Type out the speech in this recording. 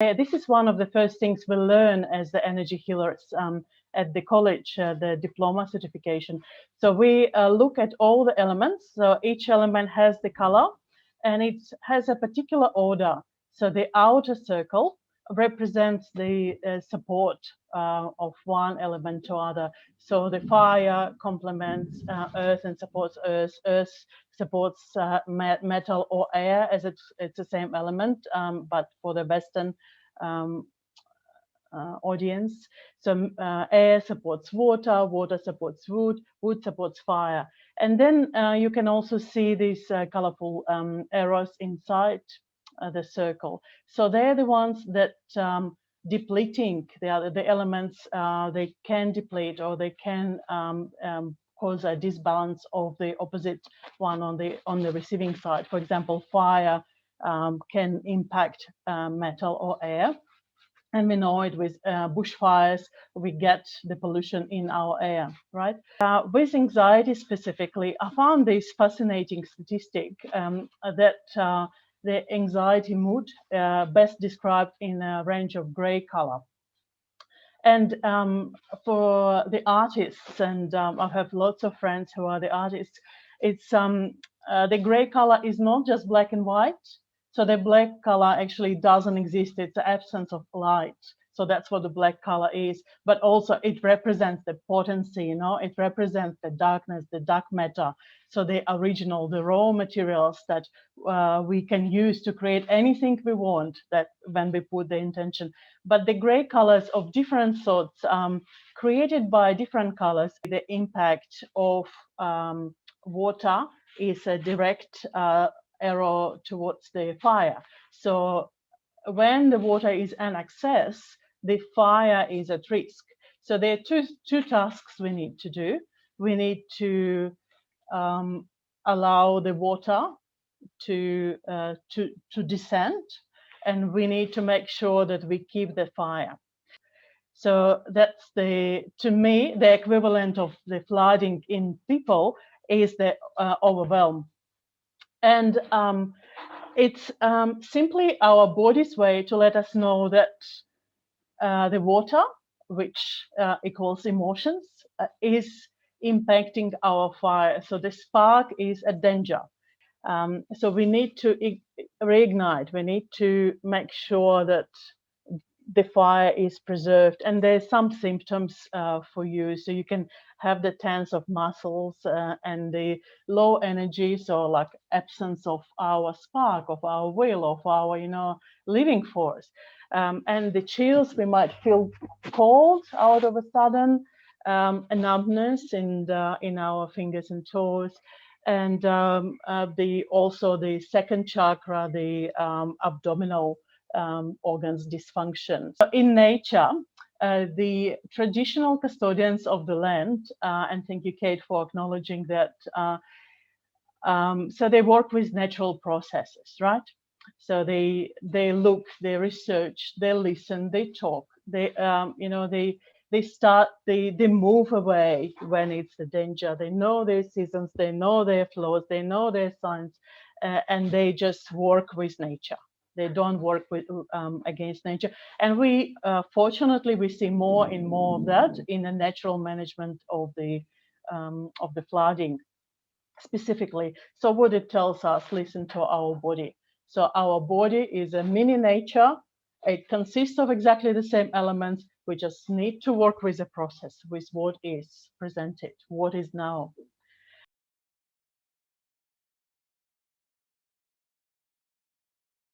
This is one of the first things we learn as the energy healers at the college, the diploma certification. So we look at all the elements. So each element has the color and it has a particular order. So the outer circle represents the support of one element to other. So the fire complements earth and supports earth. Earth supports metal or air, as it's the same element, but for the Western audience. So air supports water, water supports wood, wood supports fire. And then you can also see these colorful arrows inside the circle. So they're the ones that depleting the elements, they can deplete or they can cause a disbalance of the opposite one on the receiving side. For example, fire can impact metal or air. And we know it with bushfires, we get the pollution in our air, right? With anxiety specifically, I found this fascinating statistic that the anxiety mood best described in a range of gray color. And for the artists, and I have lots of friends who are the artists, it's the gray color is not just black and white. So the black color actually doesn't exist. It's the absence of light. So that's what the black color is. But also it represents the potency, you know, it represents the darkness, the dark matter. So the original, the raw materials that we can use to create anything we want, that when we put the intention. But the gray colors of different sorts, created by different colors, the impact of water is a direct arrow towards the fire. So when the water is in excess, the fire is at risk. So there are two tasks we need to do. We need to allow the water to descend, and we need to make sure that we keep the fire. So that's to me, the equivalent of the flooding in people is the overwhelm. And it's simply our body's way to let us know that the water, which equals emotions, is impacting our fire. So the spark is a danger. So we need to reignite. We need to make sure that the fire is preserved. And there's some symptoms for you. So you can have the tense of muscles and the low energy, so like absence of our spark, of our will, of our, living force. And the chills, we might feel cold out of a sudden, a numbness in our fingers and toes. And also the second chakra, the abdominal organs dysfunction. So in nature, the traditional custodians of the land, and thank you, Kate, for acknowledging that. So they work with natural processes, right? So they look, they research, they listen, they talk, they move away when it's the danger. They know their seasons, they know their flows, they know their signs, and they just work with nature. They don't work against nature. And we, fortunately, we see more and more of that in the natural management of the flooding specifically. So what it tells us, listen to our body. So our body is a mini nature. It consists of exactly the same elements. We just need to work with the process, with what is presented, what is now.